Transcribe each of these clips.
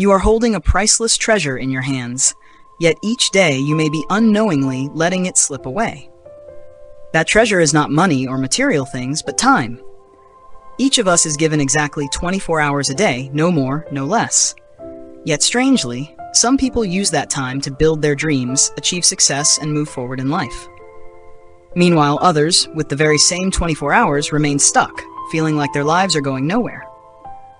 You are holding a priceless treasure in your hands, yet each day you may be unknowingly letting it slip away. That treasure is not money or material things, but time. Each of us is given exactly 24 hours a day, no more, no less. Yet strangely, some people use that time to build their dreams, achieve success, and move forward in life. Meanwhile, others, with the very same 24 hours, remain stuck, feeling like their lives are going nowhere.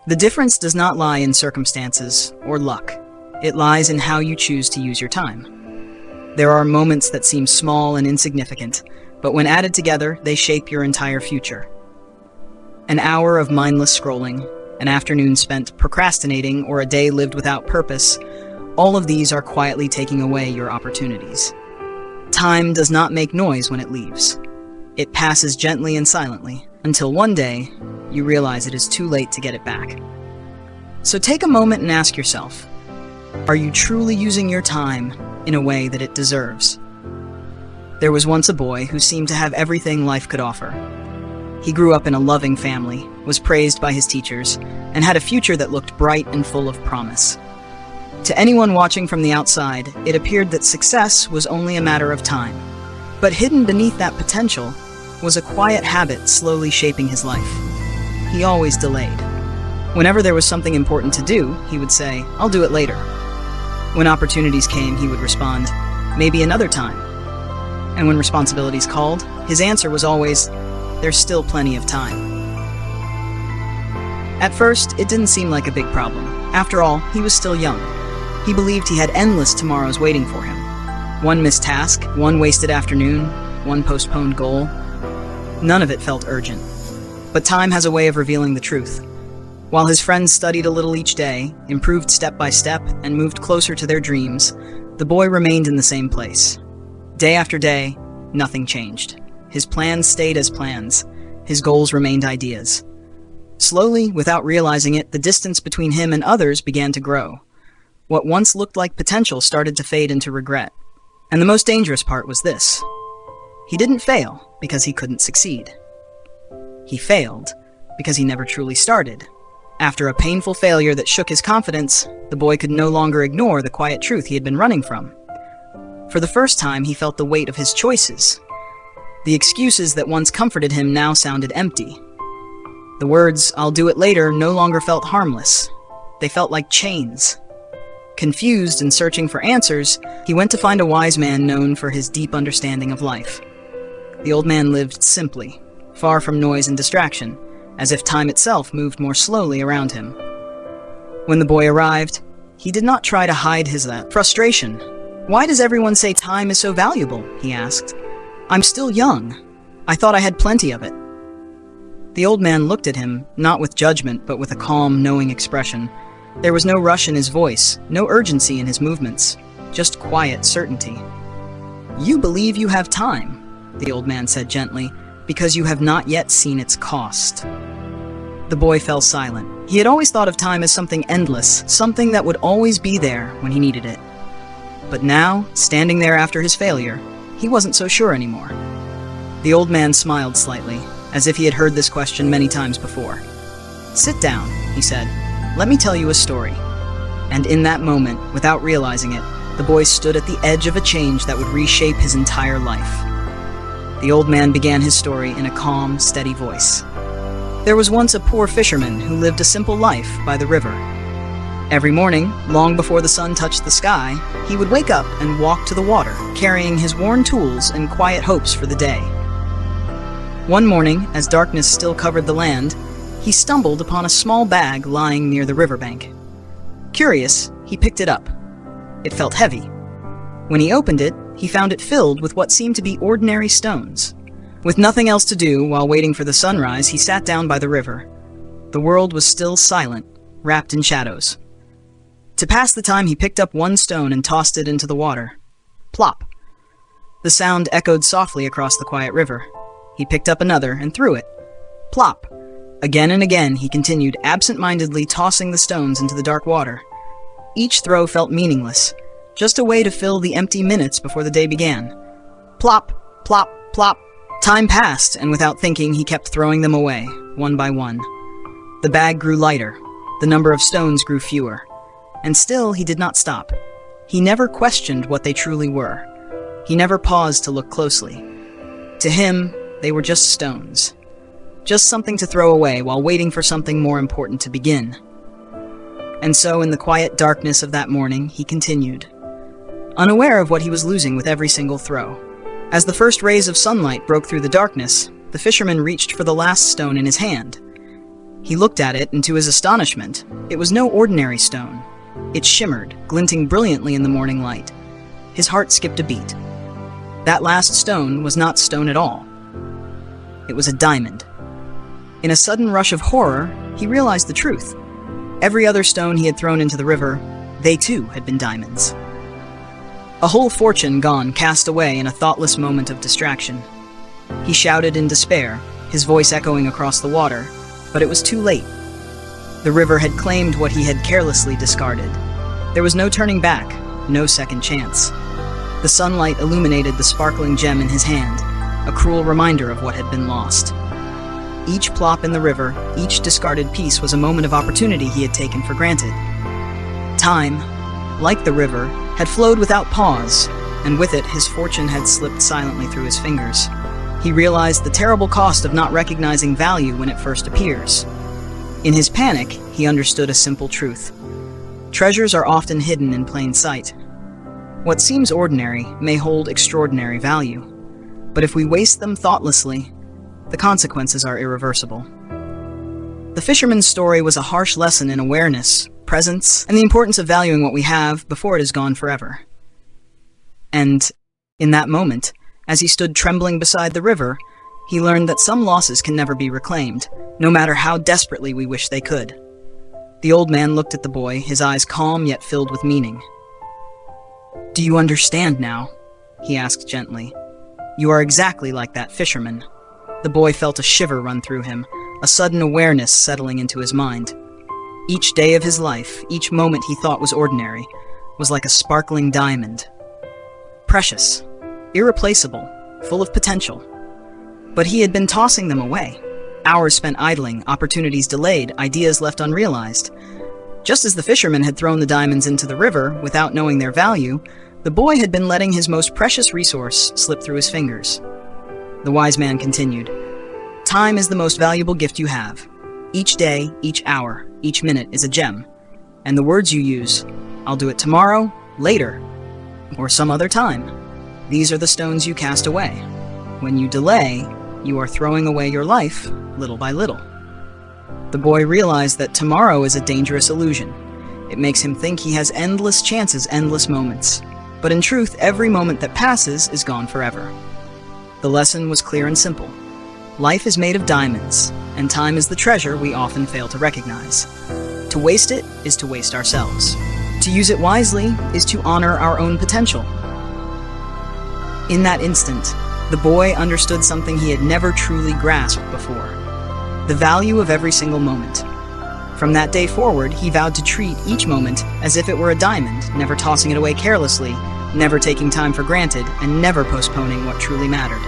The difference does not lie in circumstances or luck. It lies in how you choose to use your time. There are moments that seem small and insignificant, but when added together, they shape your entire future. An hour of mindless scrolling, an afternoon spent procrastinating, or a day lived without purpose, all of these are quietly taking away your opportunities. Time does not make noise when it leaves. It passes gently and silently, until one day, you realize it is too late to get it back. So take a moment and ask yourself, are you truly using your time in a way that it deserves? There was once a boy who seemed to have everything life could offer. He grew up in a loving family, was praised by his teachers, and had a future that looked bright and full of promise. To anyone watching from the outside, it appeared that success was only a matter of time. But hidden beneath that potential was a quiet habit slowly shaping his life. He always delayed. Whenever there was something important to do, he would say, "I'll do it later." When opportunities came, he would respond, "Maybe another time." And when responsibilities called, his answer was always, "There's still plenty of time." At first, it didn't seem like a big problem. After all, he was still young. He believed he had endless tomorrows waiting for him. One missed task, one wasted afternoon, one postponed goal. None of it felt urgent. But time has a way of revealing the truth. While his friends studied a little each day, improved step by step, and moved closer to their dreams, the boy remained in the same place. Day after day, nothing changed. His plans stayed as plans. His goals remained ideas. Slowly, without realizing it, the distance between him and others began to grow. What once looked like potential started to fade into regret. And the most dangerous part was this. He didn't fail because he couldn't succeed. He failed because he never truly started. After a painful failure that shook his confidence, the boy could no longer ignore the quiet truth he had been running from. For the first time, he felt the weight of his choices. The excuses that once comforted him now sounded empty. The words, "I'll do it later," no longer felt harmless. They felt like chains. Confused and searching for answers, he went to find a wise man known for his deep understanding of life. The old man lived simply, far from noise and distraction, as if time itself moved more slowly around him. When the boy arrived, he did not try to hide his frustration. "Why does everyone say time is so valuable?" he asked. "I'm still young. I thought I had plenty of it." The old man looked at him, not with judgment, but with a calm, knowing expression. There was no rush in his voice, no urgency in his movements, just quiet certainty. "You believe you have time," the old man said gently, "because you have not yet seen its cost." The boy fell silent. He had always thought of time as something endless, something that would always be there when he needed it. But now, standing there after his failure, he wasn't so sure anymore. The old man smiled slightly, as if he had heard this question many times before. "Sit down," he said. "Let me tell you a story." And in that moment, without realizing it, the boy stood at the edge of a change that would reshape his entire life. The old man began his story in a calm, steady voice. There was once a poor fisherman who lived a simple life by the river. Every morning, long before the sun touched the sky, he would wake up and walk to the water, carrying his worn tools and quiet hopes for the day. One morning, as darkness still covered the land, he stumbled upon a small bag lying near the riverbank. Curious, he picked it up. It felt heavy. When he opened it, he found it filled with what seemed to be ordinary stones. With nothing else to do while waiting for the sunrise, he sat down by the river. The world was still silent, wrapped in shadows. To pass the time, he picked up one stone and tossed it into the water. Plop! The sound echoed softly across the quiet river. He picked up another and threw it. Plop! Again and again, he continued absent-mindedly tossing the stones into the dark water. Each throw felt meaningless, just a way to fill the empty minutes before the day began. Plop! Plop! Plop! Time passed, and without thinking, he kept throwing them away, one by one. The bag grew lighter. The number of stones grew fewer. And still, he did not stop. He never questioned what they truly were. He never paused to look closely. To him, they were just stones. Just something to throw away while waiting for something more important to begin. And so, in the quiet darkness of that morning, he continued, unaware of what he was losing with every single throw. As the first rays of sunlight broke through the darkness, the fisherman reached for the last stone in his hand. He looked at it, and to his astonishment, it was no ordinary stone. It shimmered, glinting brilliantly in the morning light. His heart skipped a beat. That last stone was not stone at all. It was a diamond. In a sudden rush of horror, he realized the truth. Every other stone he had thrown into the river, they too had been diamonds. A whole fortune gone, cast away in a thoughtless moment of distraction. He shouted in despair, his voice echoing across the water, but it was too late. The river had claimed what he had carelessly discarded. There was no turning back, no second chance. The sunlight illuminated the sparkling gem in his hand, a cruel reminder of what had been lost. Each plop in the river, each discarded piece was a moment of opportunity he had taken for granted. Time, like the river, had flowed without pause, and with it his fortune had slipped silently through his fingers. He realized the terrible cost of not recognizing value when it first appears. In his panic, he understood a simple truth. Treasures are often hidden in plain sight. What seems ordinary may hold extraordinary value, but if we waste them thoughtlessly, the consequences are irreversible. The fisherman's story was a harsh lesson in awareness, presence, and the importance of valuing what we have before it is gone forever. And, in that moment, as he stood trembling beside the river, he learned that some losses can never be reclaimed, no matter how desperately we wish they could. The old man looked at the boy, his eyes calm yet filled with meaning. "Do you understand now?" he asked gently. "You are exactly like that fisherman." The boy felt a shiver run through him, a sudden awareness settling into his mind. Each day of his life, each moment he thought was ordinary, was like a sparkling diamond. Precious, irreplaceable, full of potential. But he had been tossing them away. Hours spent idling, opportunities delayed, ideas left unrealized. Just as the fisherman had thrown the diamonds into the river without knowing their value, the boy had been letting his most precious resource slip through his fingers. The wise man continued, "Time is the most valuable gift you have. Each day, each hour, each minute is a gem. And the words you use, I'll do it tomorrow, later, or some other time, these are the stones you cast away. When you delay, you are throwing away your life, little by little." The boy realized that tomorrow is a dangerous illusion. It makes him think he has endless chances, endless moments. But in truth, every moment that passes is gone forever. The lesson was clear and simple. Life is made of diamonds, and time is the treasure we often fail to recognize. To waste it is to waste ourselves. To use it wisely is to honor our own potential. In that instant, the boy understood something he had never truly grasped before: the value of every single moment. From that day forward, he vowed to treat each moment as if it were a diamond, never tossing it away carelessly, never taking time for granted, and never postponing what truly mattered.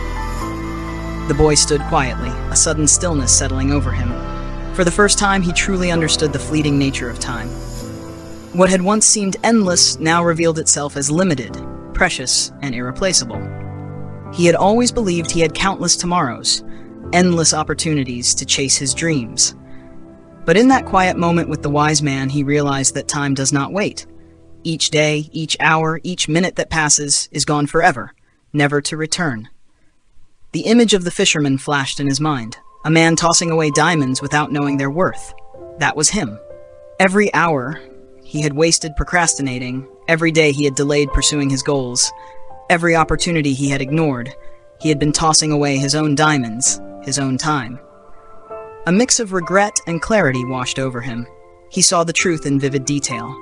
The boy stood quietly, a sudden stillness settling over him. For the first time, he truly understood the fleeting nature of time. What had once seemed endless now revealed itself as limited, precious, and irreplaceable. He had always believed he had countless tomorrows, endless opportunities to chase his dreams. But in that quiet moment with the wise man, he realized that time does not wait. Each day, each hour, each minute that passes is gone forever, never to return. The image of the fisherman flashed in his mind, a man tossing away diamonds without knowing their worth. That was him. Every hour he had wasted procrastinating, every day he had delayed pursuing his goals, every opportunity he had ignored, he had been tossing away his own diamonds, his own time. A mix of regret and clarity washed over him. He saw the truth in vivid detail.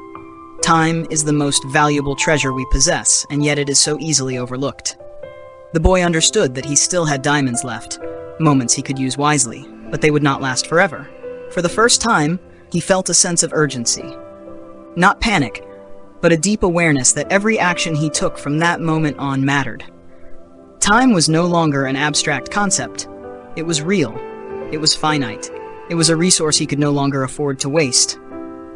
Time is the most valuable treasure we possess, and yet it is so easily overlooked. The boy understood that he still had diamonds left, moments he could use wisely, but they would not last forever. For the first time, he felt a sense of urgency. Not panic, but a deep awareness that every action he took from that moment on mattered. Time was no longer an abstract concept. It was real. It was finite. It was a resource he could no longer afford to waste.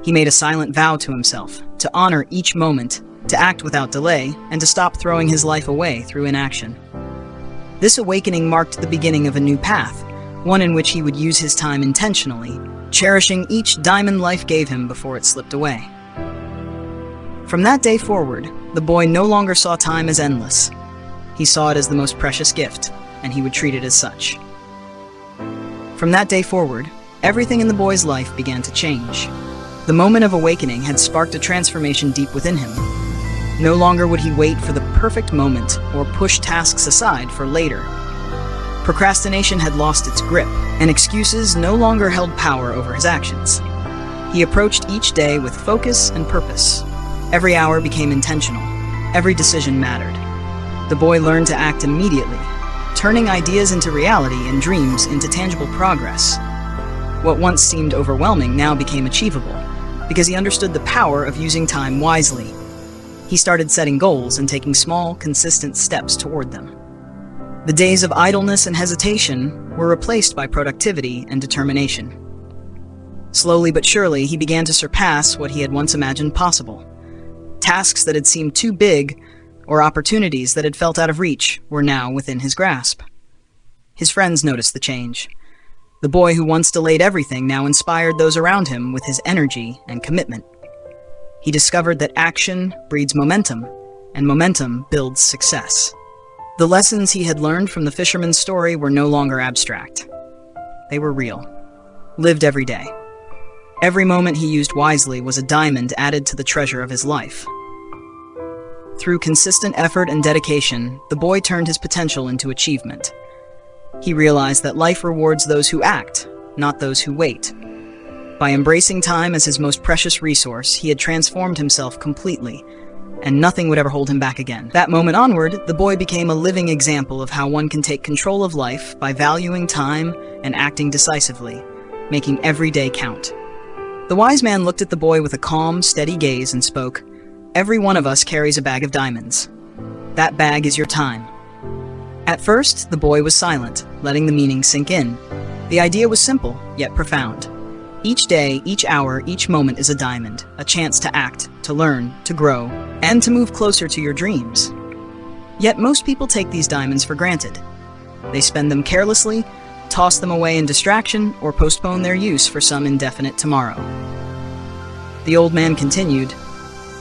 He made a silent vow to himself to honor each moment, to act without delay, and to stop throwing his life away through inaction. This awakening marked the beginning of a new path, one in which he would use his time intentionally, cherishing each diamond life gave him before it slipped away. From that day forward, the boy no longer saw time as endless. He saw it as the most precious gift, and he would treat it as such. From that day forward, everything in the boy's life began to change. The moment of awakening had sparked a transformation deep within him. No longer would he wait for the perfect moment or push tasks aside for later. Procrastination had lost its grip, and excuses no longer held power over his actions. He approached each day with focus and purpose. Every hour became intentional. Every decision mattered. The boy learned to act immediately, turning ideas into reality and dreams into tangible progress. What once seemed overwhelming now became achievable, because he understood the power of using time wisely. He started setting goals and taking small, consistent steps toward them. The days of idleness and hesitation were replaced by productivity and determination. Slowly but surely, he began to surpass what he had once imagined possible. Tasks that had seemed too big, or opportunities that had felt out of reach, were now within his grasp. His friends noticed the change. The boy who once delayed everything now inspired those around him with his energy and commitment. He discovered that action breeds momentum, and momentum builds success. The lessons he had learned from the fisherman's story were no longer abstract. They were real, lived every day. Every moment he used wisely was a diamond added to the treasure of his life. Through consistent effort and dedication, the boy turned his potential into achievement. He realized that life rewards those who act, not those who wait. By embracing time as his most precious resource, he had transformed himself completely, and nothing would ever hold him back again. That moment onward, the boy became a living example of how one can take control of life by valuing time and acting decisively, making every day count. The wise man looked at the boy with a calm, steady gaze and spoke, "Every one of us carries a bag of diamonds. That bag is your time." At first, the boy was silent, letting the meaning sink in. The idea was simple, yet profound. Each day, each hour, each moment is a diamond, a chance to act, to learn, to grow, and to move closer to your dreams. Yet most people take these diamonds for granted. They spend them carelessly, toss them away in distraction, or postpone their use for some indefinite tomorrow. The old man continued,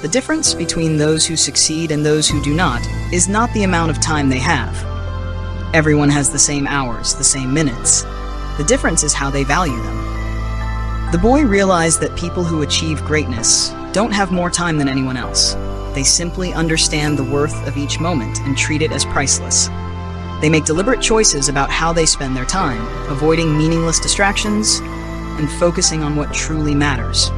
"The difference between those who succeed and those who do not is not the amount of time they have. Everyone has the same hours, the same minutes. The difference is how they value them." The boy realized that people who achieve greatness don't have more time than anyone else. They simply understand the worth of each moment and treat it as priceless. They make deliberate choices about how they spend their time, avoiding meaningless distractions and focusing on what truly matters.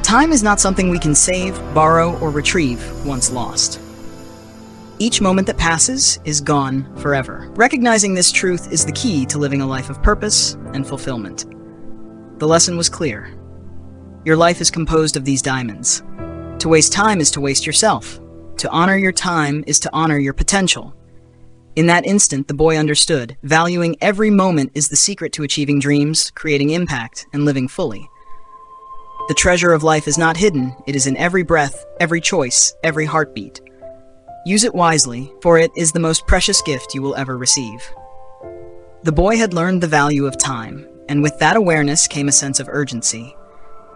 Time is not something we can save, borrow, or retrieve once lost. Each moment that passes is gone forever. Recognizing this truth is the key to living a life of purpose and fulfillment. The lesson was clear. Your life is composed of these diamonds. To waste time is to waste yourself. To honor your time is to honor your potential. In that instant, the boy understood. Valuing every moment is the secret to achieving dreams, creating impact, and living fully. The treasure of life is not hidden. It is in every breath, every choice, every heartbeat. Use it wisely, for it is the most precious gift you will ever receive. The boy had learned the value of time, and with that awareness came a sense of urgency.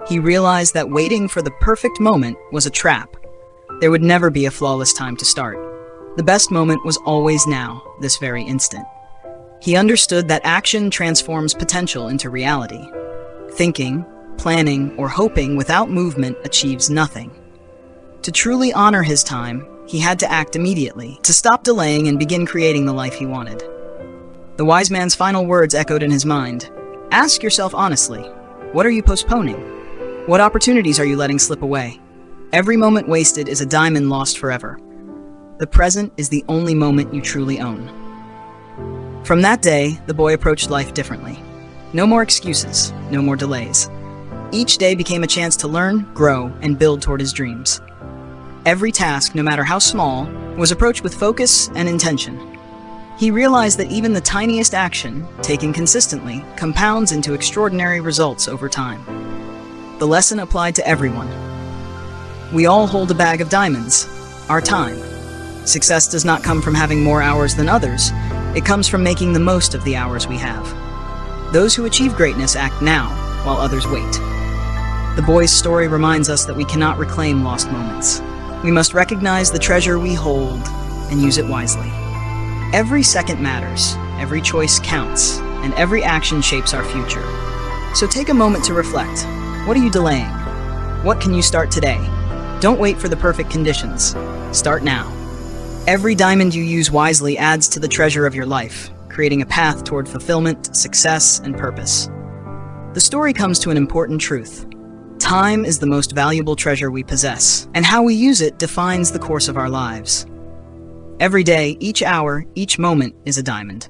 He realized that waiting for the perfect moment was a trap. There would never be a flawless time to start. The best moment was always now, this very instant. He understood that action transforms potential into reality. Thinking, planning, or hoping without movement achieves nothing. To truly honor his time, he had to act immediately, to stop delaying and begin creating the life he wanted. The wise man's final words echoed in his mind. Ask yourself honestly, what are you postponing? What opportunities are you letting slip away? Every moment wasted is a diamond lost forever. The present is the only moment you truly own. From that day, the boy approached life differently. No more excuses, no more delays. Each day became a chance to learn, grow, and build toward his dreams. Every task, no matter how small, was approached with focus and intention. He realized that even the tiniest action, taken consistently, compounds into extraordinary results over time. The lesson applied to everyone. We all hold a bag of diamonds, our time. Success does not come from having more hours than others. It comes from making the most of the hours we have. Those who achieve greatness act now, while others wait. The boy's story reminds us that we cannot reclaim lost moments. We must recognize the treasure we hold and use it wisely. Every second matters, every choice counts, and every action shapes our future. So take a moment to reflect. What are you delaying? What can you start today? Don't wait for the perfect conditions. Start now. Every diamond you use wisely adds to the treasure of your life, creating a path toward fulfillment, success, and purpose. The story comes to an important truth. Time is the most valuable treasure we possess, and how we use it defines the course of our lives. Every day, each hour, each moment is a diamond.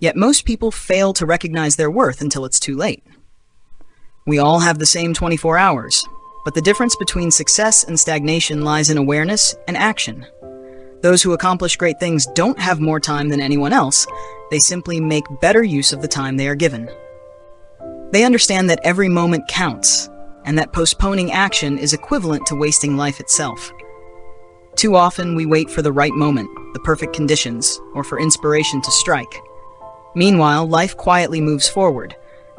Yet most people fail to recognize their worth until it's too late. We all have the same 24 hours, but the difference between success and stagnation lies in awareness and action. Those who accomplish great things don't have more time than anyone else. They simply make better use of the time they are given. They understand that every moment counts, and that postponing action is equivalent to wasting life itself. Too often we wait for the right moment, the perfect conditions, or for inspiration to strike. Meanwhile, life quietly moves forward,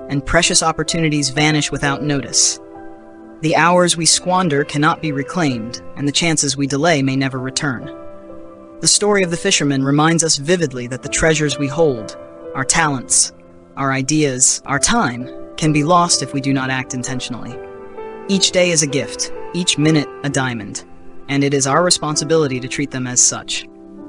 and precious opportunities vanish without notice. The hours we squander cannot be reclaimed, and the chances we delay may never return. The story of the fisherman reminds us vividly that the treasures we hold, our talents, our ideas, our time, can be lost if we do not act intentionally. Each day is a gift, each minute a diamond, and it is our responsibility to treat them as such.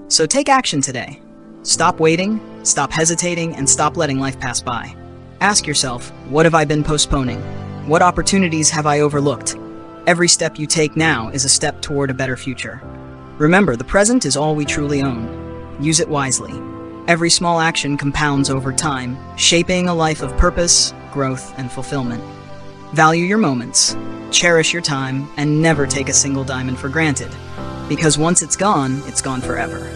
So take action today. Stop waiting, stop hesitating, and stop letting life pass by. Ask yourself, what have I been postponing? What opportunities have I overlooked? Every step you take now is a step toward a better future. Remember, the present is all we truly own. Use it wisely. Every small action compounds over time, shaping a life of purpose, growth, and fulfillment. Value your moments, cherish your time, and never take a single diamond for granted. Because once it's gone forever.